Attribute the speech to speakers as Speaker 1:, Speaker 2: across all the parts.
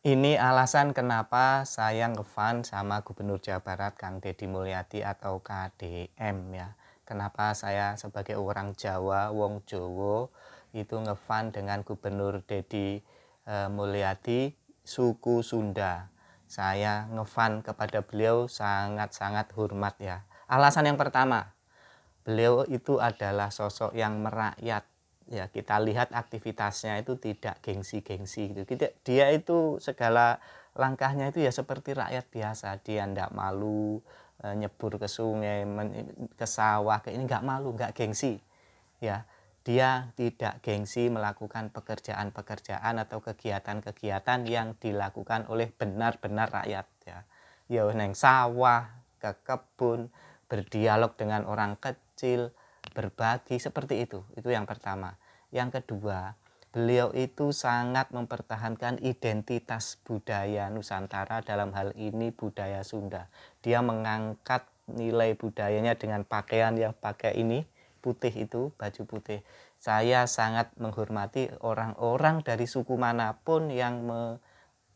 Speaker 1: Ini alasan kenapa saya ngefan sama Gubernur Jawa Barat Kang Deddy Mulyadi atau KDM ya. Kenapa saya sebagai orang Jawa, wong Jowo itu ngefan dengan Gubernur Deddy Mulyadi suku Sunda. Saya ngefan kepada beliau sangat-sangat hormat ya. Alasan yang pertama, beliau itu adalah sosok yang merakyat. Ya, kita lihat aktivitasnya itu tidak gengsi-gengsi gitu. Dia itu segala langkahnya itu ya seperti rakyat biasa. Dia tidak malu nyebur ke sungai, ke sawah, ke ini nggak malu, nggak gengsi. Ya, dia tidak gengsi melakukan pekerjaan-pekerjaan atau kegiatan-kegiatan yang dilakukan oleh benar-benar rakyat ya. Ya neng sawah, ke kebun, berdialog dengan orang kecil, berbagi seperti itu. Itu yang pertama. Yang kedua, beliau itu sangat mempertahankan identitas budaya Nusantara, dalam hal ini budaya Sunda. Dia mengangkat nilai budayanya dengan pakaian yang pakai ini, putih itu, baju putih. Saya sangat menghormati orang-orang dari suku manapun yang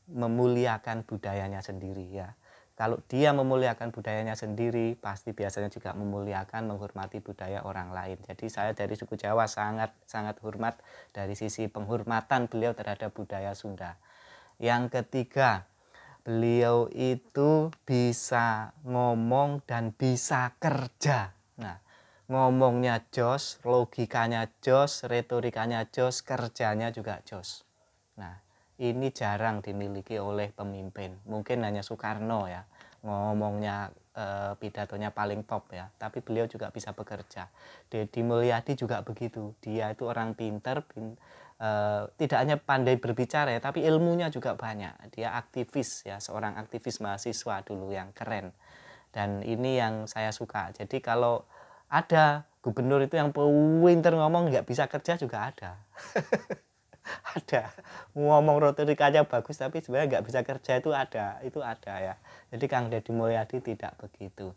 Speaker 1: memuliakan budayanya sendiri ya. Kalau dia memuliakan budayanya sendiri, pasti biasanya juga memuliakan, menghormati budaya orang lain. Jadi saya dari suku Jawa sangat hormat dari sisi penghormatan beliau terhadap budaya Sunda. Yang ketiga, beliau itu bisa ngomong dan bisa kerja. Nah, ngomongnya jos, logikanya jos, retorikanya jos, kerjanya juga jos. Nah, ini jarang dimiliki oleh pemimpin. Mungkin hanya Soekarno ya, ngomongnya pidatonya paling top ya. Tapi beliau juga bisa bekerja. Deddy Mulyadi juga begitu. Dia itu orang pinter, tidak hanya pandai berbicara ya, tapi ilmunya juga banyak. Dia aktivis ya, seorang aktivis mahasiswa dulu yang keren. Dan ini yang saya suka. Jadi kalau ada gubernur itu yang pinter ngomong nggak bisa kerja juga ada. Ada ngomong retorikanya bagus tapi sebenarnya nggak bisa kerja, itu ada ya. Jadi Kang Deddy Mulyadi tidak begitu.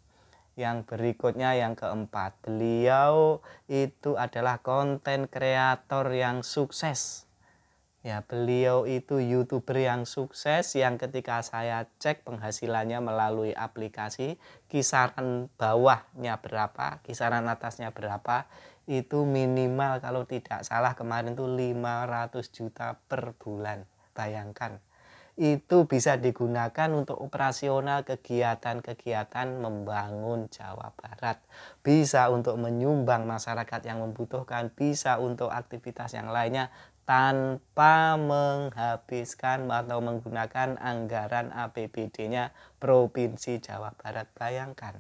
Speaker 1: Yang berikutnya yang keempat, beliau itu adalah konten kreator yang sukses ya. Beliau itu YouTuber yang sukses yang ketika saya cek penghasilannya melalui aplikasi, kisaran bawahnya berapa, kisaran atasnya berapa, itu minimal kalau tidak salah kemarin tuh 500 juta per bulan. Bayangkan, itu bisa digunakan untuk operasional kegiatan-kegiatan membangun Jawa Barat, bisa untuk menyumbang masyarakat yang membutuhkan, bisa untuk aktivitas yang lainnya tanpa menghabiskan atau menggunakan anggaran APBD-nya Provinsi Jawa Barat. Bayangkan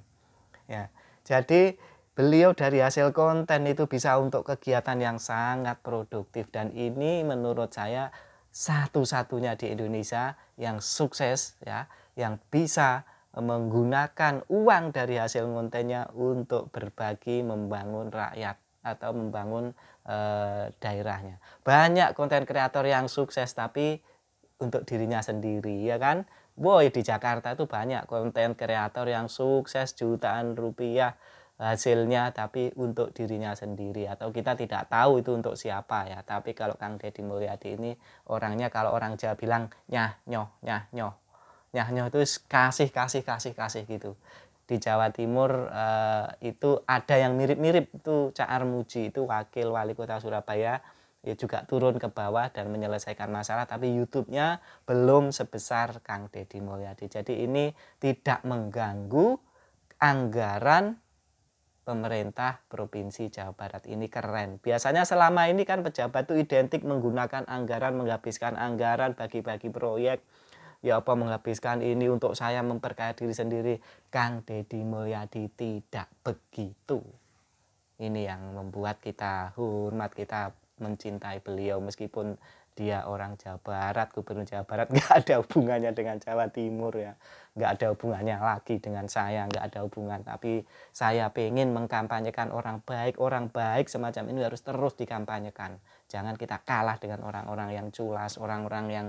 Speaker 1: ya. Jadi beliau dari hasil konten itu bisa untuk kegiatan yang sangat produktif, dan ini menurut saya satu-satunya di Indonesia yang sukses ya, yang bisa menggunakan uang dari hasil kontennya untuk berbagi, membangun rakyat atau membangun daerahnya. Banyak konten kreator yang sukses tapi untuk dirinya sendiri ya kan. Boy, di Jakarta itu banyak konten kreator yang sukses jutaan rupiah hasilnya tapi untuk dirinya sendiri, atau kita tidak tahu itu untuk siapa ya. Tapi kalau Kang Deddy Mulyadi ini orangnya, kalau orang Jawa bilang nyah nyoh, nyah nyoh. Nyah nyoh itu kasih gitu. Di Jawa Timur itu ada yang mirip-mirip, itu Caar Muji, itu wakil wali kota Surabaya ya, juga turun ke bawah dan menyelesaikan masalah, tapi YouTube-nya belum sebesar Kang Deddy Mulyadi. Jadi ini tidak mengganggu anggaran pemerintah Provinsi Jawa Barat. Ini keren. Biasanya selama ini kan pejabat itu identik menggunakan anggaran, menghabiskan anggaran, bagi-bagi proyek. Ya apa menghabiskan ini untuk saya memperkaya diri sendiri. Kang Deddy Mulyadi tidak begitu. Ini yang membuat kita hormat, kita mencintai beliau, meskipun dia orang Jawa Barat, Gubernur Jawa Barat, nggak ada hubungannya dengan Jawa Timur ya, nggak ada hubungannya lagi dengan saya, nggak ada hubungan. Tapi saya pengen mengkampanyekan orang baik semacam ini harus terus dikampanyekan. Jangan kita kalah dengan orang-orang yang culas, orang-orang yang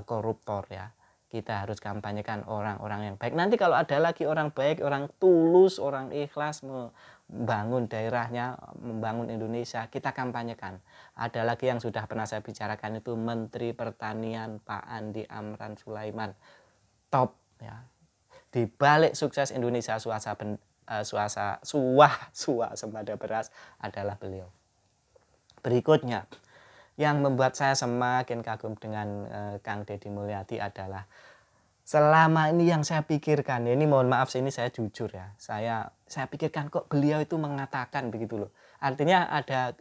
Speaker 1: koruptor ya. Kita harus kampanyekan orang-orang yang baik. Nanti kalau ada lagi orang baik, orang tulus, orang ikhlas membangun daerahnya, membangun Indonesia, kita kampanyekan. Ada lagi yang sudah pernah saya bicarakan itu Menteri Pertanian Pak Andi Amran Sulaiman. Top ya. Di balik sukses Indonesia swasembada beras adalah beliau. Berikutnya, yang membuat saya semakin kagum dengan Kang Deddy Mulyadi adalah selama ini yang saya pikirkan, ini mohon maaf ini saya jujur ya, saya pikirkan kok beliau itu mengatakan begitu loh. Artinya ada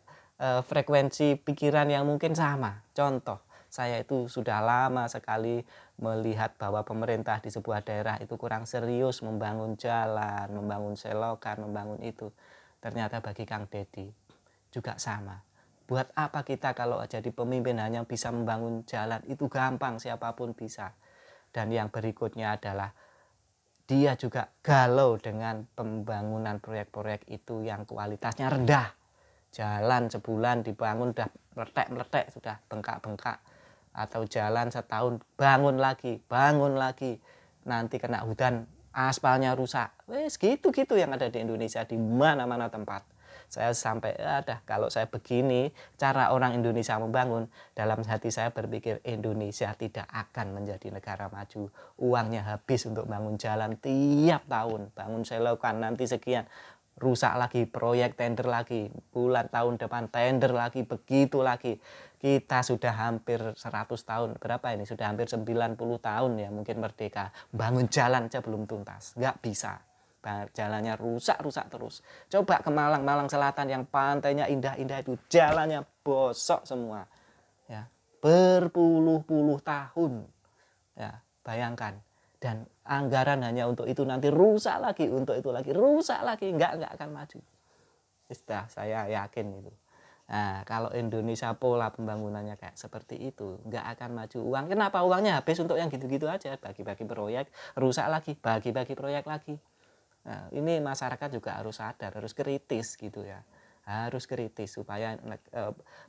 Speaker 1: frekuensi pikiran yang mungkin sama. Contoh, saya itu sudah lama sekali melihat bahwa pemerintah di sebuah daerah itu kurang serius membangun jalan, membangun selokan, membangun itu. Ternyata bagi Kang Deddy juga sama. Buat apa kita kalau jadi pemimpin hanya bisa membangun jalan, itu gampang, siapapun bisa. Dan yang berikutnya adalah dia juga galau dengan pembangunan proyek-proyek itu yang kualitasnya rendah. Jalan sebulan dibangun udah meletek-meletek, sudah bengkak-bengkak. Atau jalan setahun bangun lagi. Nanti kena hujan aspalnya rusak. Wes gitu-gitu yang ada di Indonesia di mana-mana tempat. Saya sampai kalau saya begini cara orang Indonesia membangun, dalam hati saya berpikir Indonesia tidak akan menjadi negara maju. Uangnya habis untuk bangun jalan tiap tahun, bangun selokan nanti sekian, rusak lagi, proyek tender lagi, bulan tahun depan tender lagi, begitu lagi. Kita sudah hampir 100 tahun, berapa ini? Sudah hampir 90 tahun ya mungkin merdeka. Bangun jalan aja belum tuntas, nggak bisa. Jalannya rusak terus. Coba ke Malang Selatan yang pantainya indah-indah itu jalannya bosok semua. Ya, berpuluh-puluh tahun. Ya, bayangkan. Dan anggaran hanya untuk itu nanti rusak lagi, untuk itu lagi rusak lagi, enggak akan maju. Sudah saya yakin itu. Nah, kalau Indonesia pola pembangunannya kayak seperti itu, enggak akan maju uang. Kenapa uangnya habis untuk yang gitu-gitu aja, bagi-bagi proyek, rusak lagi, bagi-bagi proyek lagi. Nah, ini masyarakat juga harus sadar, harus kritis gitu ya. Harus kritis supaya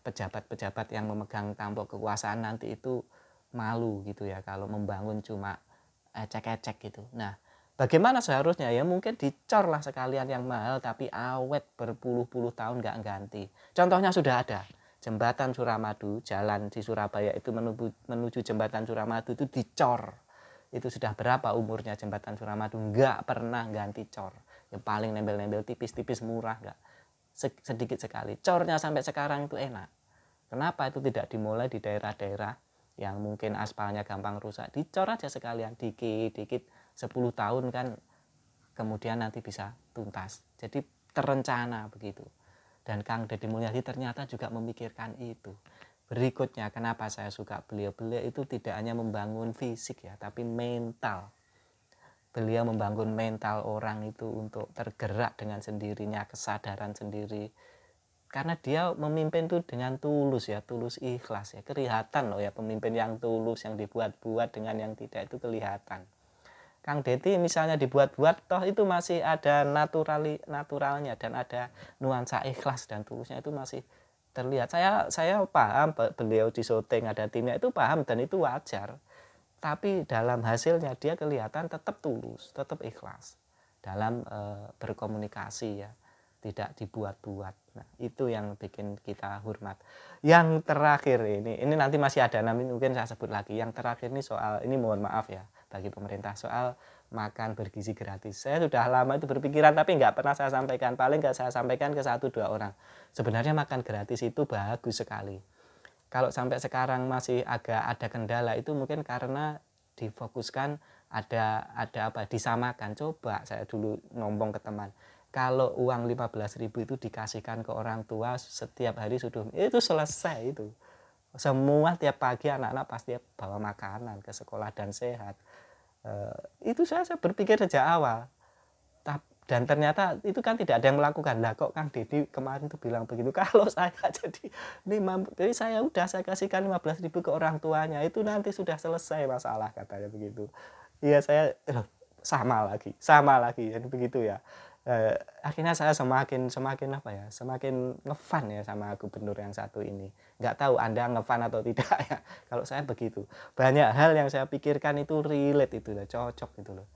Speaker 1: pejabat-pejabat yang memegang tampuk kekuasaan nanti itu malu gitu ya kalau membangun cuma ecek-ecek gitu. Nah, bagaimana seharusnya ya mungkin dicor lah sekalian yang mahal tapi awet berpuluh-puluh tahun nggak ganti. Contohnya sudah ada. Jembatan Suramadu, jalan di Surabaya itu menuju jembatan Suramadu itu dicor. Itu sudah berapa umurnya jembatan Suramadu, nggak pernah ganti cor. Yang paling nembel-nembel tipis-tipis murah, nggak sedikit sekali. Cornya sampai sekarang itu enak. Kenapa itu tidak dimulai di daerah-daerah yang mungkin aspalnya gampang rusak, dicor aja sekalian dikit-dikit 10 tahun kan kemudian nanti bisa tuntas. Jadi terencana begitu. Dan Kang Deddy Mulyadi ternyata juga memikirkan itu. Berikutnya kenapa saya suka beliau itu tidak hanya membangun fisik ya, tapi mental. Beliau membangun mental orang itu untuk tergerak dengan sendirinya, kesadaran sendiri. Karena dia memimpin itu dengan tulus ya, tulus ikhlas ya. Kelihatan loh ya pemimpin yang tulus, yang dibuat-buat dengan yang tidak itu kelihatan. Kang Deddy misalnya dibuat-buat toh itu masih ada naturalnya dan ada nuansa ikhlas dan tulusnya itu masih terlihat. Saya paham beliau di syuting ada timnya itu paham dan itu wajar. Tapi dalam hasilnya dia kelihatan tetap tulus, tetap ikhlas dalam berkomunikasi ya, tidak dibuat-buat. Nah, itu yang bikin kita hormat. Yang terakhir ini nanti masih ada mungkin saya sebut lagi. Yang terakhir ini soal ini mohon maaf ya bagi pemerintah soal makan bergizi gratis. Saya sudah lama itu berpikiran tapi nggak pernah saya sampaikan. Paling nggak saya sampaikan ke 1-2 orang. Sebenarnya makan gratis itu bagus sekali. Kalau sampai sekarang masih agak ada kendala itu mungkin karena difokuskan ada disamakan. Coba saya dulu ngomong ke teman. Kalau uang 15.000 itu dikasihkan ke orang tua setiap hari sudah itu selesai itu. Semua tiap pagi anak-anak pasti bawa makanan ke sekolah dan sehat. Itu saya berpikir sejak awal. Dan ternyata itu kan tidak ada yang melakukan. Lah kok Kang Deddy kemarin tuh bilang begitu. Kalau saya jadi saya kasihkan 15.000 ke orang tuanya itu nanti sudah selesai masalah katanya begitu. Iya saya sama lagi jadi begitu ya. Akhirnya saya semakin semakin apa ya, semakin ngefan ya sama gubernur yang satu ini. Nggak tahu Anda ngefan atau tidak ya, kalau saya begitu. Banyak hal yang saya pikirkan itu relate itu loh, cocok gitu loh.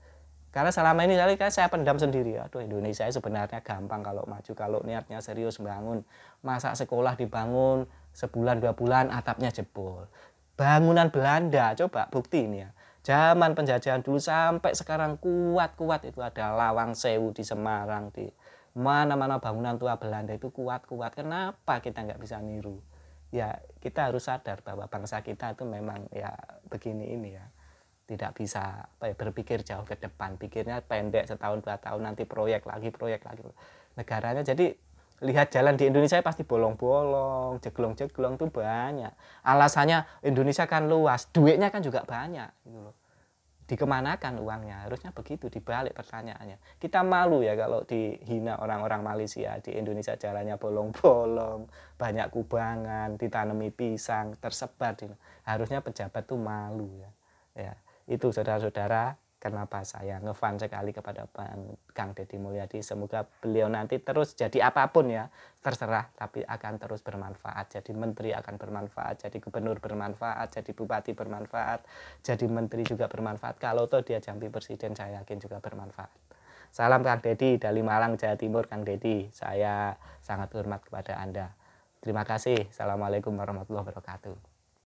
Speaker 1: Karena selama ini kan saya pendam sendiri, aduh Indonesia sebenarnya gampang kalau maju, kalau niatnya serius bangun. Masa sekolah dibangun sebulan 2 bulan atapnya jebol. Bangunan Belanda, coba bukti ini ya. Zaman penjajahan dulu sampai sekarang kuat-kuat itu ada Lawang Sewu di Semarang, di mana-mana bangunan tua Belanda itu kuat-kuat. Kenapa kita nggak bisa niru? Ya kita harus sadar bahwa bangsa kita itu memang ya begini ini ya. Tidak bisa apa ya, berpikir jauh ke depan, pikirnya pendek setahun 2 tahun nanti proyek lagi negaranya. Jadi lihat jalan di Indonesia pasti bolong-bolong, jeglong-jeglong tuh banyak. Alasannya Indonesia kan luas, duitnya kan juga banyak gitu loh. Dikemanakan uangnya? Harusnya begitu, dibalik pertanyaannya. Kita malu ya kalau dihina orang-orang Malaysia, di Indonesia jalannya bolong-bolong, banyak kubangan, ditanami pisang, tersebar. Harusnya pejabat tuh malu ya. Ya, itu saudara-saudara, kenapa saya ngefan sekali kepada Kang Deddy Mulyadi. Semoga beliau nanti terus jadi apapun ya, terserah, tapi akan terus bermanfaat. Jadi menteri akan bermanfaat, jadi gubernur bermanfaat, jadi bupati bermanfaat, jadi menteri juga bermanfaat. Kalau toh dia jadi presiden, saya yakin juga bermanfaat. Salam Kang Deddy dari Malang, Jawa Timur. Kang Deddy, saya sangat hormat kepada Anda. Terima kasih. Assalamualaikum warahmatullahi wabarakatuh.